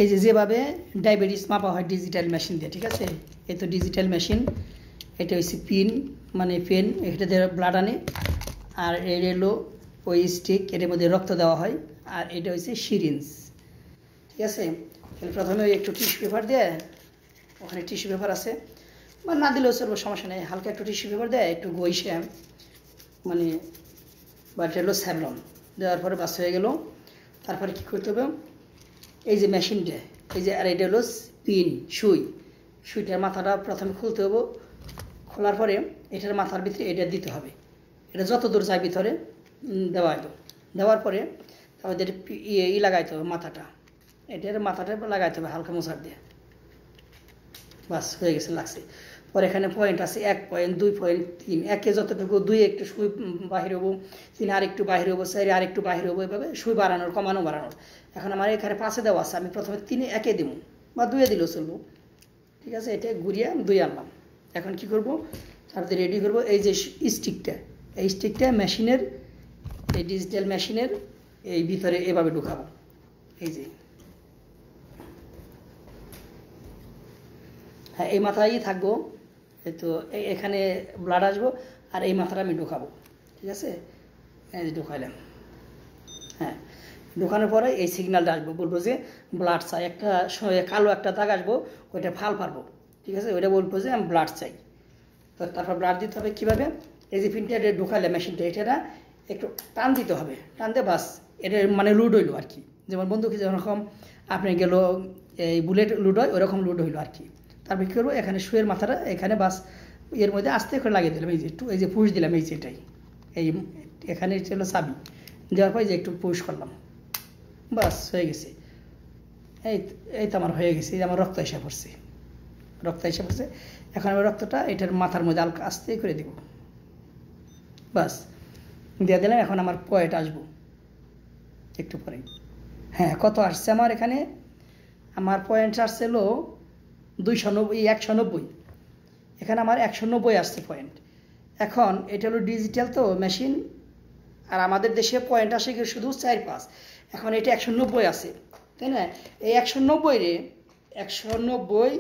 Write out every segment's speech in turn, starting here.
এই যেভাবে ডায়াবেটিস মাপা হয় ডিজিটাল মেশিন দিয়ে, ঠিক আছে। এই তো ডিজিটাল মেশিন, এটা হচ্ছে পিন মানে পেন, এটা দিয়ে ব্লাড আনে। আর এর হলো ওই স্টিক, এটার মধ্যে রক্ত দেওয়া হয়। আর এটা হচ্ছে সিরিঞ্জ, ঠিক আছে। তাহলে প্রথমে ওই একটু টিস্যু পেপার দিয়ে, ওখানে টিস্যু পেপার আছে বা না দিলেও চলবে, সমস্যা নেই। হালকা একটু টিস্যু পেপার দেয়, একটু ঘষে মানে বা এটা হলো স্যাভলন দেওয়ার পরে বাস হয়ে গেল। তারপরে কী করতে হবে, এই যে মেশিনটা, এই যে আর এটা হলো পিন সুইটার মাথাটা প্রথমে খুলতে হবে। খোলার পরে এটার মাথার ভিতরে এটা দিতে হবে, এটা যত দূর যায় ভিতরে দেওয়া হলো। দেওয়ার পরে তারপর যেটা লাগাইতে হবে মাথাটা, এটার মাথাটা লাগাইতে হবে হালকা মোছার দিয়ে। বাস হয়ে গেছে, লাগছে। পরে এখানে পয়েন্ট আছে 1 পয়েন্ট, 2 পয়েন্ট, 3। 1-এ যতটুকু, 2-এ একটু সুই বাহির হবো, 3 আরেকটু বাহির হবো, 4-এ আরেকটু বাহির হবো, এভাবে সুই বাড়ানোর কমানো বাড়ানোর। এখন আমার এখানে 5-এ দেওয়া আছে, আমি প্রথমে 3-এ 1-এ দিব বা 2-এ দিলেও চলবো, ঠিক আছে। এটা ঘুরিয়ে 2-এ আনলাম। এখন কি করব, তারপরে রেডি করব এই যে স্টিকটা, এই স্টিকটা মেশিনের, এই ডিজিটাল মেশিনের এই ভিতরে এভাবে ঢুকাবো। এই যে হ্যাঁ, এই মাথায় থাকবো, তো এখানে ব্লাড আসবো আর এই মাথাটা আমি ঢুকাবো, ঠিক আছে। এই যে ঢুকাইলাম। হ্যাঁ, ঢুকানোর পরে এই সিগন্যালটা আসবো, বলবো যে ব্লাড চাই। একটা কালো একটা দাগ আসবো, ওইটা ফাল পারবো, ঠিক আছে। ওইটা বলবো যে আমি ব্লাড চাই। তো তারপর ব্লাড দিতে হবে কীভাবে, এই যে পিনটা এটা ঢুকাইলে মেশিনটা, এটা একটু টান দিতে হবে, টান দিয়ে বাস এটা মানে লুড হইলো আর কি। যেমন বন্ধুকে যেরকম আপনি গেল এই বুলেট লুড হয়, ওরকম লুড হইলো আর কি। তারপর কী করবো, এখানে শুয়ের মাথাটা এখানে বাস এর মধ্যে আস্তে করে লাগিয়ে দিলাম। এই যে একটু এই যে পুশ দিলাম, এই যে এটাই এই এখানে ছিল চাবি, দেওয়ার পর যে একটু পুশ করলাম, বাস হয়ে গেছে। এই তো আমার হয়ে গেছে, এই আমার রক্ত এসে পড়ছে, এখন আমি রক্তটা এটার মাথার মধ্যে হালকা আস্তে করে দেব, বাস দিয়ে দিলাম। এখন আমার পয়েন্ট আসবো একটু পরে। হ্যাঁ, কত আসছে আমার এখানে, আমার পয়েন্ট আসছে হলো 290, 190। এখানে আমার 190 আসছে পয়েন্ট। এখন এটা হলো ডিজিটাল তো মেশিন, আর আমাদের দেশে পয়েন্ট আসে শুধু 4-5। এখন এটা 190 আছে, তাই না। এই 190-রে 190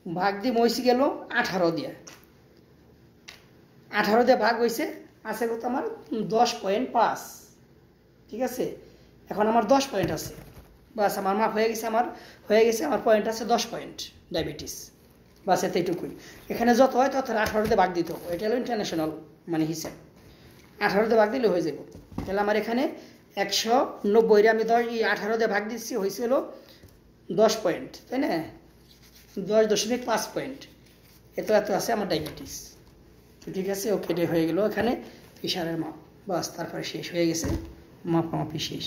ভাগ দিয়ে মইসি গেল 18 দিয়ে, 18 দিয়ে ভাগ হয়েছে, আছে কত আমার 10.5, ঠিক আছে। এখন আমার 10 পয়েন্ট আছে, বাস আমার মাপ হয়ে গেছে, আমার পয়েন্ট আছে 10 পয়েন্ট ডায়াবেটিস, বাস এতটুকুই। এখানে যত হয় তত 18 দিয়ে ভাগ দিতে হবে, এটা হলো ইন্টারন্যাশনাল মানে হিসাব। 18 দিয়ে ভাগ দিলে হয়ে যাবে। তাহলে আমার এখানে 190-রে আমি 18 দিয়ে ভাগ দিচ্ছি, হয়েছিল 10 পয়েন্ট, তাই না, 10.5 পয়েন্ট। এত আছে আমার ডায়াবেটিস। তো ঠিক আছে, ওকে, এটা হয়ে গেল এখানে প্রেশারের মাপ, বাস তারপরে শেষ হয়ে গেছে, মাপামাপি শেষ।